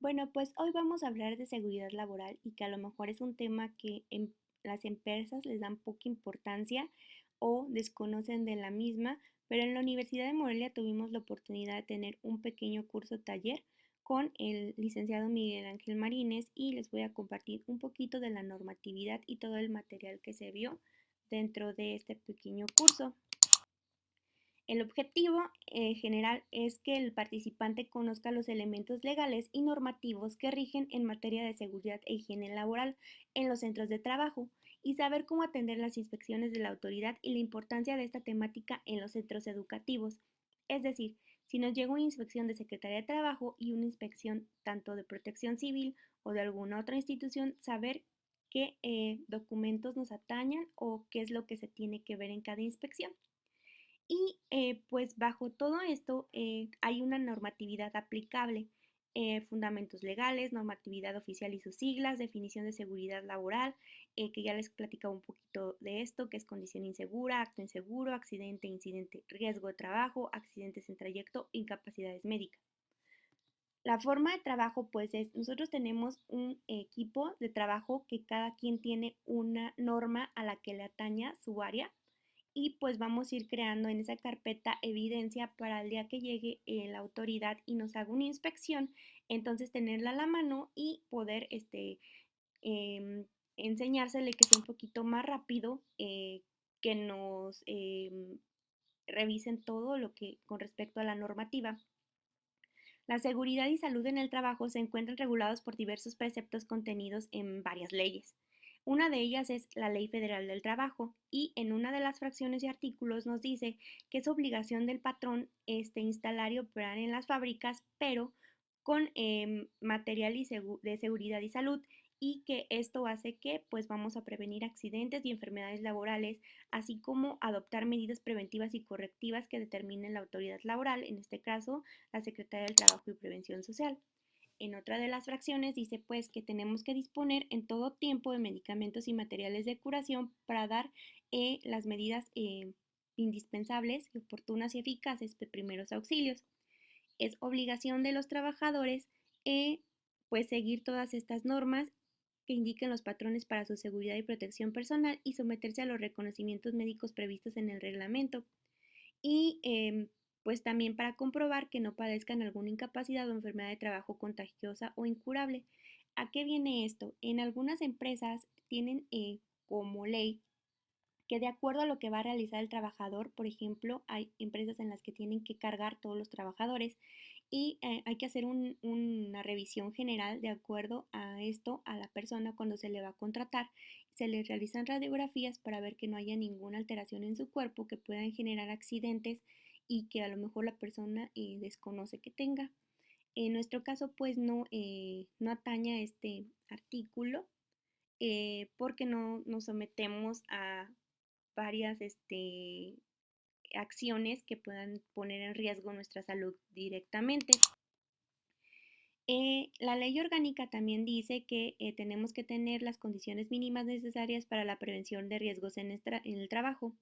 Bueno, pues hoy vamos a hablar de seguridad laboral y que a lo mejor es un tema que en las empresas les dan poca importancia o desconocen de la misma, pero en la Universidad de Morelia tuvimos la oportunidad de tener un pequeño curso taller con el licenciado Miguel Ángel Marínez y les voy a compartir un poquito de la normatividad y todo el material que se vio dentro de este pequeño curso. El objetivo general es que el participante conozca los elementos legales y normativos que rigen en materia de seguridad e higiene laboral en los centros de trabajo y saber cómo atender las inspecciones de la autoridad y la importancia de esta temática en los centros educativos. Es decir, si nos llega una inspección de Secretaría de Trabajo y una inspección tanto de Protección Civil o de alguna otra institución, saber qué documentos nos atañan o qué es lo que se tiene que ver en cada inspección. Y pues bajo todo esto hay una normatividad aplicable, fundamentos legales, normatividad oficial y sus siglas, definición de seguridad laboral, que ya les platicaba un poquito de esto, que es condición insegura, acto inseguro, accidente, incidente, riesgo de trabajo, accidentes en trayecto, incapacidades médicas. La forma de trabajo, pues es, nosotros tenemos un equipo de trabajo que cada quien tiene una norma a la que le ataña su área y pues vamos a ir creando en esa carpeta evidencia para el día que llegue la autoridad y nos haga una inspección, entonces tenerla a la mano y poder eh, enseñársele que sea un poquito más rápido, que nos revisen todo lo que con respecto a la normativa. La seguridad y salud en el trabajo se encuentran regulados por diversos preceptos contenidos en varias leyes. Una de ellas es la Ley Federal del Trabajo y en una de las fracciones y artículos nos dice que es obligación del patrón instalar y operar en las fábricas, pero con material de seguridad y salud y que esto hace que pues vamos a prevenir accidentes y enfermedades laborales, así como adoptar medidas preventivas y correctivas que determine la autoridad laboral, en este caso la Secretaría del Trabajo y Prevención Social. En otra de las fracciones dice pues que tenemos que disponer en todo tiempo de medicamentos y materiales de curación para dar las medidas indispensables, oportunas y eficaces de primeros auxilios. Es obligación de los trabajadores pues seguir todas estas normas que indiquen los patrones para su seguridad y protección personal y someterse a los reconocimientos médicos previstos en el reglamento y pues también para comprobar que no padezcan alguna incapacidad o enfermedad de trabajo contagiosa o incurable. ¿A qué viene esto? En algunas empresas tienen como ley que de acuerdo a lo que va a realizar el trabajador, por ejemplo, hay empresas en las que tienen que cargar todos los trabajadores y hay que hacer una revisión general de acuerdo a esto a la persona cuando se le va a contratar. Se le realizan radiografías para ver que no haya ninguna alteración en su cuerpo que puedan generar accidentes y que a lo mejor la persona desconoce que tenga. En nuestro caso, pues no ataña a este artículo porque no nos sometemos a varias acciones que puedan poner en riesgo nuestra salud directamente. La ley orgánica también dice que tenemos que tener las condiciones mínimas necesarias para la prevención de riesgos en el trabajo.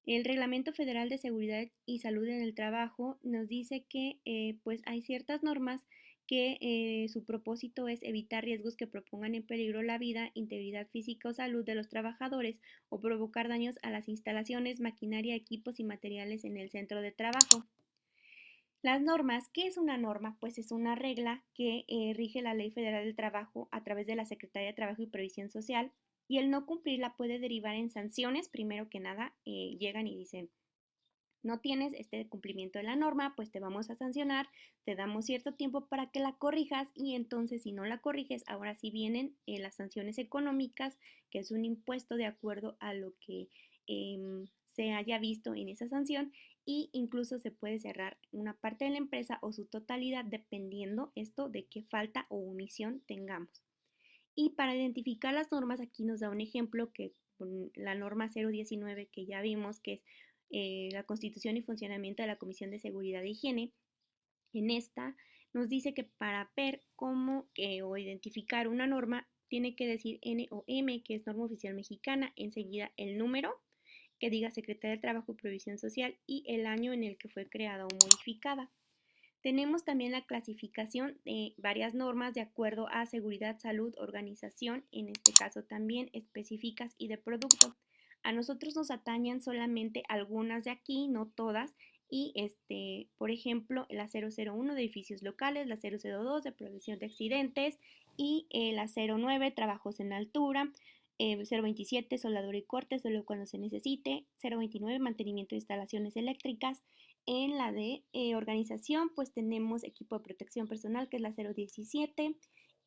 El Reglamento Federal de Seguridad y Salud en el Trabajo nos dice que pues hay ciertas normas que su propósito es evitar riesgos que propongan en peligro la vida, integridad física o salud de los trabajadores o provocar daños a las instalaciones, maquinaria, equipos y materiales en el centro de trabajo. Las normas, ¿qué es una norma? Pues es una regla que rige la Ley Federal del Trabajo a través de la Secretaría de Trabajo y Previsión Social y el no cumplirla puede derivar en sanciones. Primero que nada, llegan y dicen, no tienes este cumplimiento de la norma, pues te vamos a sancionar, te damos cierto tiempo para que la corrijas y entonces si no la corriges, ahora sí vienen las sanciones económicas, que es un impuesto de acuerdo a lo que se haya visto en esa sanción y incluso se puede cerrar una parte de la empresa o su totalidad dependiendo esto de qué falta o omisión tengamos. Y para identificar las normas, aquí nos da un ejemplo que con la norma 019 que ya vimos, que es la constitución y funcionamiento de la Comisión de Seguridad e Higiene, en esta nos dice que para ver cómo o identificar una norma, tiene que decir N o M, que es norma oficial mexicana, enseguida el número, que diga Secretaría de Trabajo y Previsión Social y el año en el que fue creada o modificada. Tenemos también la clasificación de varias normas de acuerdo a seguridad, salud, organización, en este caso también específicas y de producto. A nosotros nos atañen solamente algunas de aquí, no todas, y por ejemplo, la 001 de edificios locales, la 002 de prevención de accidentes y la 09 trabajos en altura, 027 soldadura y corte solo cuando se necesite, 029 mantenimiento de instalaciones eléctricas. En la de organización, pues tenemos equipo de protección personal, que es la 017,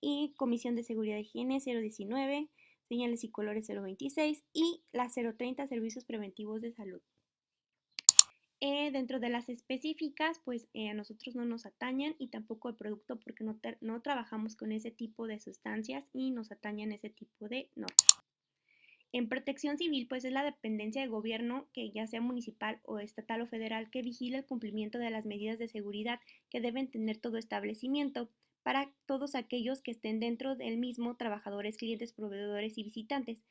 y comisión de seguridad de higiene 019, señales y colores 026 y la 030, servicios preventivos de salud. Dentro de las específicas, pues a nosotros no nos atañan y tampoco el producto porque no trabajamos con ese tipo de sustancias y nos atañan ese tipo de normas. En protección civil, pues es la dependencia de gobierno, que ya sea municipal o estatal o federal, que vigila el cumplimiento de las medidas de seguridad que deben tener todo establecimiento para todos aquellos que estén dentro del mismo, trabajadores, clientes, proveedores y visitantes.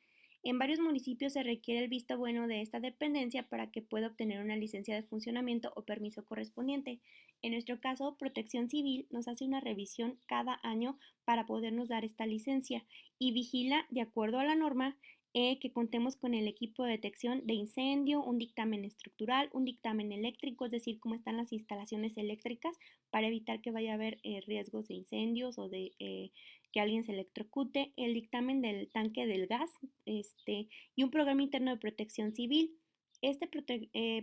En varios municipios se requiere el visto bueno de esta dependencia para que pueda obtener una licencia de funcionamiento o permiso correspondiente. En nuestro caso, Protección Civil nos hace una revisión cada año para podernos dar esta licencia y vigila, de acuerdo a la norma, que contemos con el equipo de detección de incendio, un dictamen estructural, un dictamen eléctrico, es decir, cómo están las instalaciones eléctricas para evitar que vaya a haber riesgos de incendios o de que alguien se electrocute, el dictamen del tanque del gas, y un programa interno de protección civil.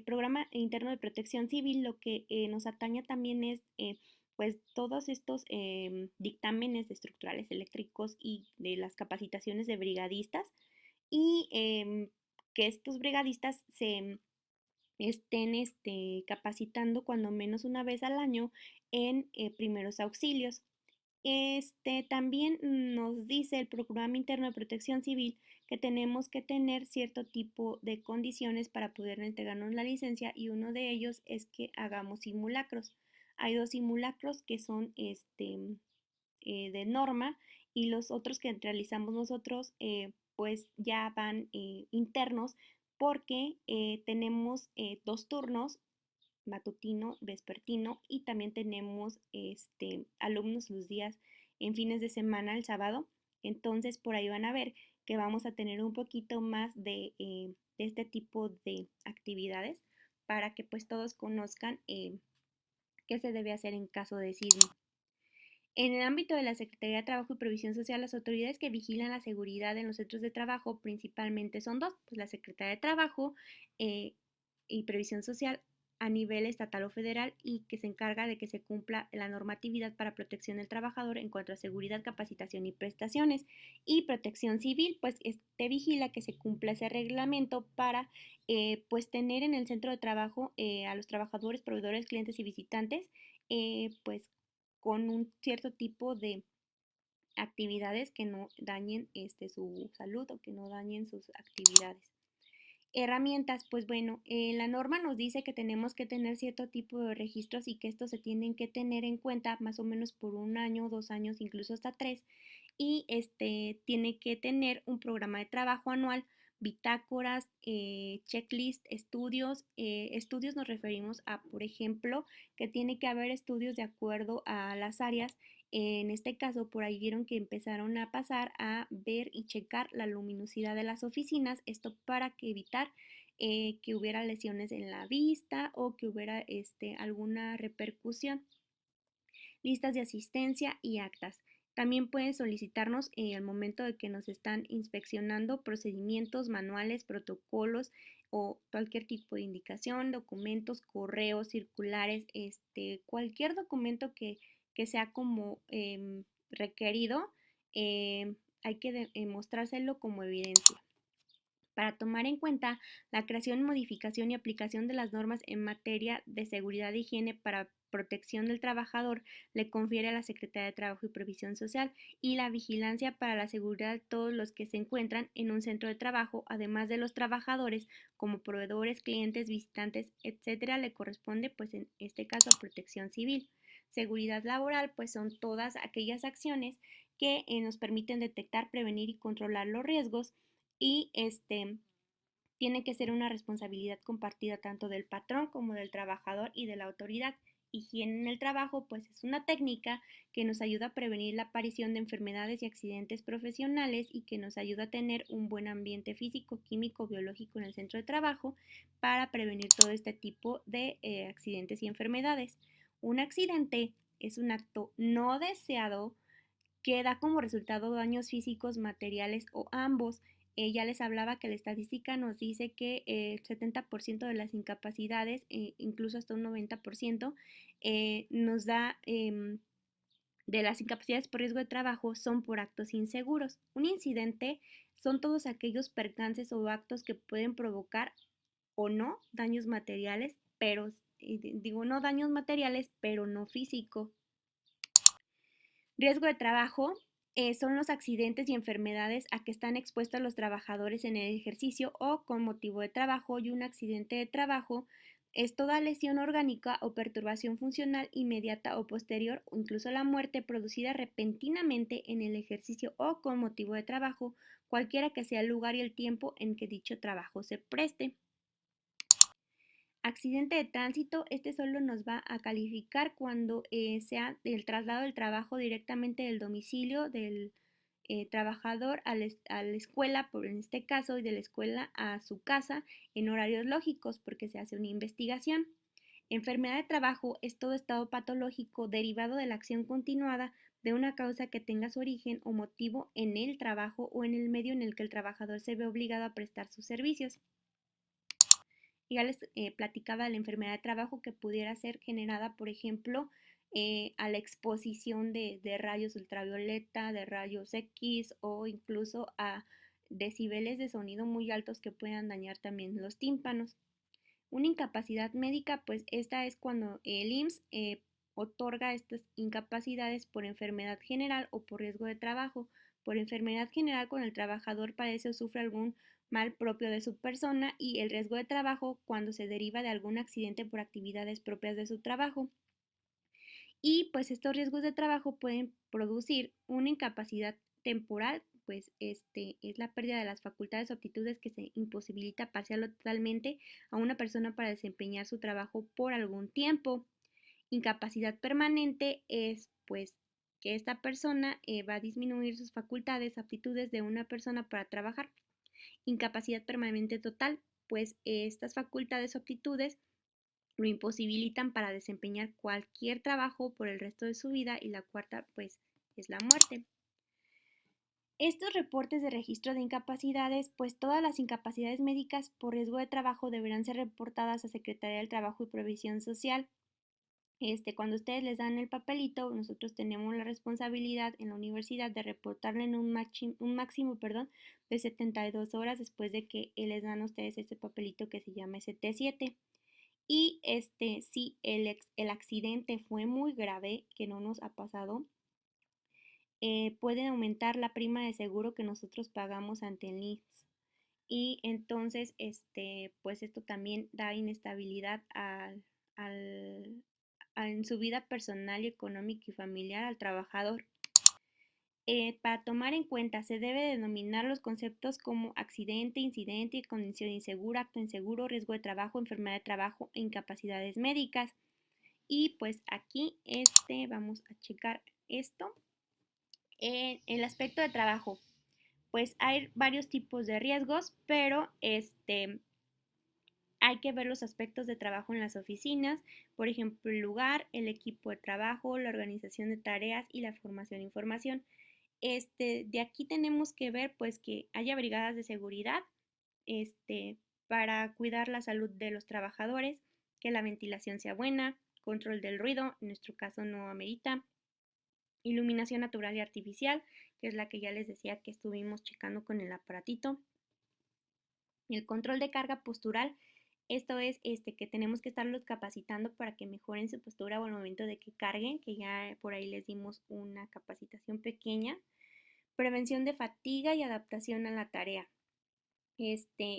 Programa interno de protección civil lo que nos atañe también es pues todos estos dictámenes estructurales eléctricos y de las capacitaciones de brigadistas y que estos brigadistas se estén capacitando cuando menos una vez al año en primeros auxilios. También nos dice el Programa Interno de Protección Civil que tenemos que tener cierto tipo de condiciones para poder entregarnos la licencia y uno de ellos es que hagamos simulacros. Hay dos simulacros que son de norma y los otros que realizamos nosotros pues ya van internos porque tenemos dos turnos, matutino, vespertino y también tenemos alumnos los días en fines de semana, el sábado. Entonces por ahí van a ver que vamos a tener un poquito más de este tipo de actividades para que pues todos conozcan qué se debe hacer en caso de sismo. En el ámbito de la Secretaría de Trabajo y Previsión Social, las autoridades que vigilan la seguridad en los centros de trabajo principalmente son dos, pues la Secretaría de Trabajo eh, y Previsión Social a nivel estatal o federal y que se encarga de que se cumpla la normatividad para protección del trabajador en cuanto a seguridad, capacitación y prestaciones. Y Protección Civil, pues vigila que se cumpla ese reglamento para pues tener en el centro de trabajo a los trabajadores, proveedores, clientes y visitantes pues con un cierto tipo de actividades que no dañen su salud o que no dañen sus actividades. Herramientas, pues bueno, la norma nos dice que tenemos que tener cierto tipo de registros y que estos se tienen que tener en cuenta más o menos por 1 año, 2 años, incluso hasta 3. Y tiene que tener un programa de trabajo anual, bitácoras, checklist, estudios. Estudios nos referimos a, por ejemplo, que tiene que haber estudios de acuerdo a las áreas. En este caso, por ahí vieron que empezaron a pasar a ver y checar la luminosidad de las oficinas, esto para que evitar que hubiera lesiones en la vista o que hubiera alguna repercusión. Listas de asistencia y actas. También pueden solicitarnos al momento de que nos están inspeccionando procedimientos, manuales, protocolos o cualquier tipo de indicación, documentos, correos, circulares, cualquier documento que sea como requerido, hay que mostrárselo como evidencia. Para tomar en cuenta la creación, modificación y aplicación de las normas en materia de seguridad e higiene para protección del trabajador, le confiere a la Secretaría de Trabajo y Previsión Social y la vigilancia para la seguridad de todos los que se encuentran en un centro de trabajo, además de los trabajadores como proveedores, clientes, visitantes, etcétera, le corresponde pues en este caso Protección Civil. Seguridad laboral pues son todas aquellas acciones que nos permiten detectar, prevenir y controlar los riesgos y tiene que ser una responsabilidad compartida tanto del patrón como del trabajador y de la autoridad. higiene en el trabajo, pues es una técnica que nos ayuda a prevenir la aparición de enfermedades y accidentes profesionales y que nos ayuda a tener un buen ambiente físico, químico, biológico en el centro de trabajo para prevenir todo este tipo de accidentes y enfermedades. Un accidente es un acto no deseado que da como resultado daños físicos, materiales o ambos. Ya les hablaba que la estadística nos dice que el 70% de las incapacidades, incluso hasta un 90%, nos da de las incapacidades por riesgo de trabajo son por actos inseguros. Un incidente son todos aquellos percances o actos que pueden provocar o no daños materiales, pero digo no daños materiales, pero no físico. Riesgo de trabajo son los accidentes y enfermedades a que están expuestos los trabajadores en el ejercicio o con motivo de trabajo, y un accidente de trabajo es toda lesión orgánica o perturbación funcional inmediata o posterior o incluso la muerte producida repentinamente en el ejercicio o con motivo de trabajo, cualquiera que sea el lugar y el tiempo en que dicho trabajo se preste. Accidente de tránsito, este solo nos va a calificar cuando sea el traslado del trabajo directamente del domicilio del trabajador a la escuela, por en este caso, y de la escuela a su casa en horarios lógicos, porque se hace una investigación. Enfermedad de trabajo es todo estado patológico derivado de la acción continuada de una causa que tenga su origen o motivo en el trabajo o en el medio en el que el trabajador se ve obligado a prestar sus servicios. Ya les platicaba de la enfermedad de trabajo que pudiera ser generada, por ejemplo, a la exposición de rayos ultravioleta, de rayos X o incluso a decibeles de sonido muy altos que puedan dañar también los tímpanos. Una incapacidad médica, pues esta es cuando el IMSS otorga estas incapacidades por enfermedad general o por riesgo de trabajo. Por enfermedad general, cuando el trabajador padece o sufre algún mal propio de su persona, y el riesgo de trabajo cuando se deriva de algún accidente por actividades propias de su trabajo. Y pues estos riesgos de trabajo pueden producir una incapacidad temporal, pues es la pérdida de las facultades o aptitudes que se imposibilita parcial o totalmente a una persona para desempeñar su trabajo por algún tiempo. Incapacidad permanente es pues que esta persona va a disminuir sus facultades, aptitudes de una persona para trabajar. Incapacidad permanente total, pues estas facultades o aptitudes lo imposibilitan para desempeñar cualquier trabajo por el resto de su vida. Y la cuarta, pues, es la muerte. Estos reportes de registro de incapacidades, pues todas las incapacidades médicas por riesgo de trabajo deberán ser reportadas a Secretaría del Trabajo y Previsión Social. Cuando ustedes les dan el papelito, nosotros tenemos la responsabilidad en la universidad de reportarle en un máximo de 72 horas después de que les dan a ustedes este papelito que se llama ST7. Y si el accidente fue muy grave, que no nos ha pasado, pueden aumentar la prima de seguro que nosotros pagamos ante el IMSS. Y entonces, pues esto también da inestabilidad en su vida personal y económica y familiar al trabajador. Para tomar en cuenta, se debe denominar los conceptos como accidente, incidente, condición insegura, acto inseguro, riesgo de trabajo, enfermedad de trabajo e incapacidades médicas. Y pues aquí vamos a checar esto. En el aspecto de trabajo, pues hay varios tipos de riesgos, pero hay que ver los aspectos de trabajo en las oficinas, por ejemplo, el lugar, el equipo de trabajo, la organización de tareas y la formación e información. De aquí tenemos que ver pues que haya brigadas de seguridad para cuidar la salud de los trabajadores, que la ventilación sea buena, control del ruido, en nuestro caso no amerita, iluminación natural y artificial, que es la que ya les decía que estuvimos checando con el aparatito. El control de carga postural, esto es que tenemos que estarlos capacitando para que mejoren su postura o al momento de que carguen, que ya por ahí les dimos una capacitación pequeña. Prevención de fatiga y adaptación a la tarea.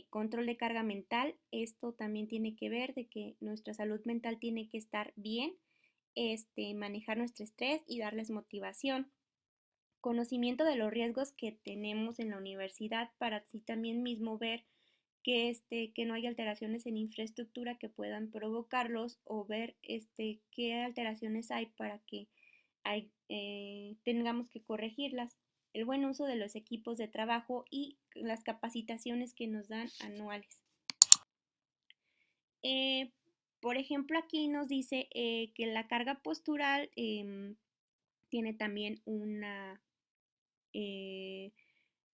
Control de carga mental, esto también tiene que ver de que nuestra salud mental tiene que estar bien, manejar nuestro estrés y darles motivación. Conocimiento de los riesgos que tenemos en la universidad para así también mismo ver que no haya alteraciones en infraestructura que puedan provocarlos o ver qué alteraciones hay para que tengamos que corregirlas. El buen uso de los equipos de trabajo y las capacitaciones que nos dan anuales. Eh, por ejemplo, aquí nos dice que la carga postural tiene también eh,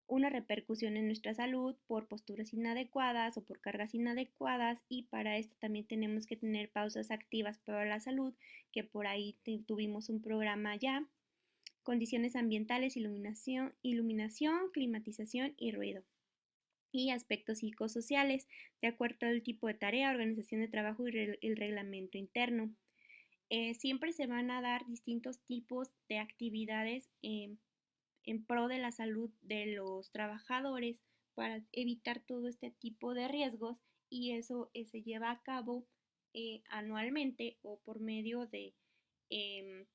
una repercusión en nuestra salud por posturas inadecuadas o por cargas inadecuadas, y para esto también tenemos que tener pausas activas para la salud, que por ahí tuvimos un programa ya. Condiciones ambientales, iluminación, climatización y ruido. Y aspectos psicosociales, de acuerdo al tipo de tarea, organización de trabajo y el reglamento interno. Siempre se van a dar distintos tipos de actividades en pro de la salud de los trabajadores para evitar todo este tipo de riesgos, y eso se lleva a cabo anualmente o por medio de eh,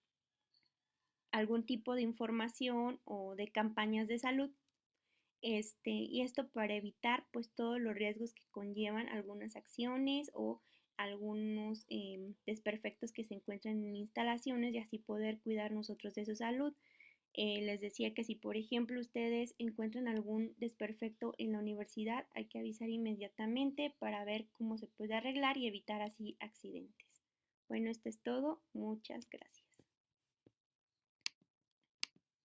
algún tipo de información o de campañas de salud. Y esto para evitar pues todos los riesgos que conllevan algunas acciones o algunos desperfectos que se encuentran en instalaciones, y así poder cuidar nosotros de su salud. Les decía que si por ejemplo ustedes encuentran algún desperfecto en la universidad, hay que avisar inmediatamente para ver cómo se puede arreglar y evitar así accidentes. Bueno, esto es todo. Muchas gracias.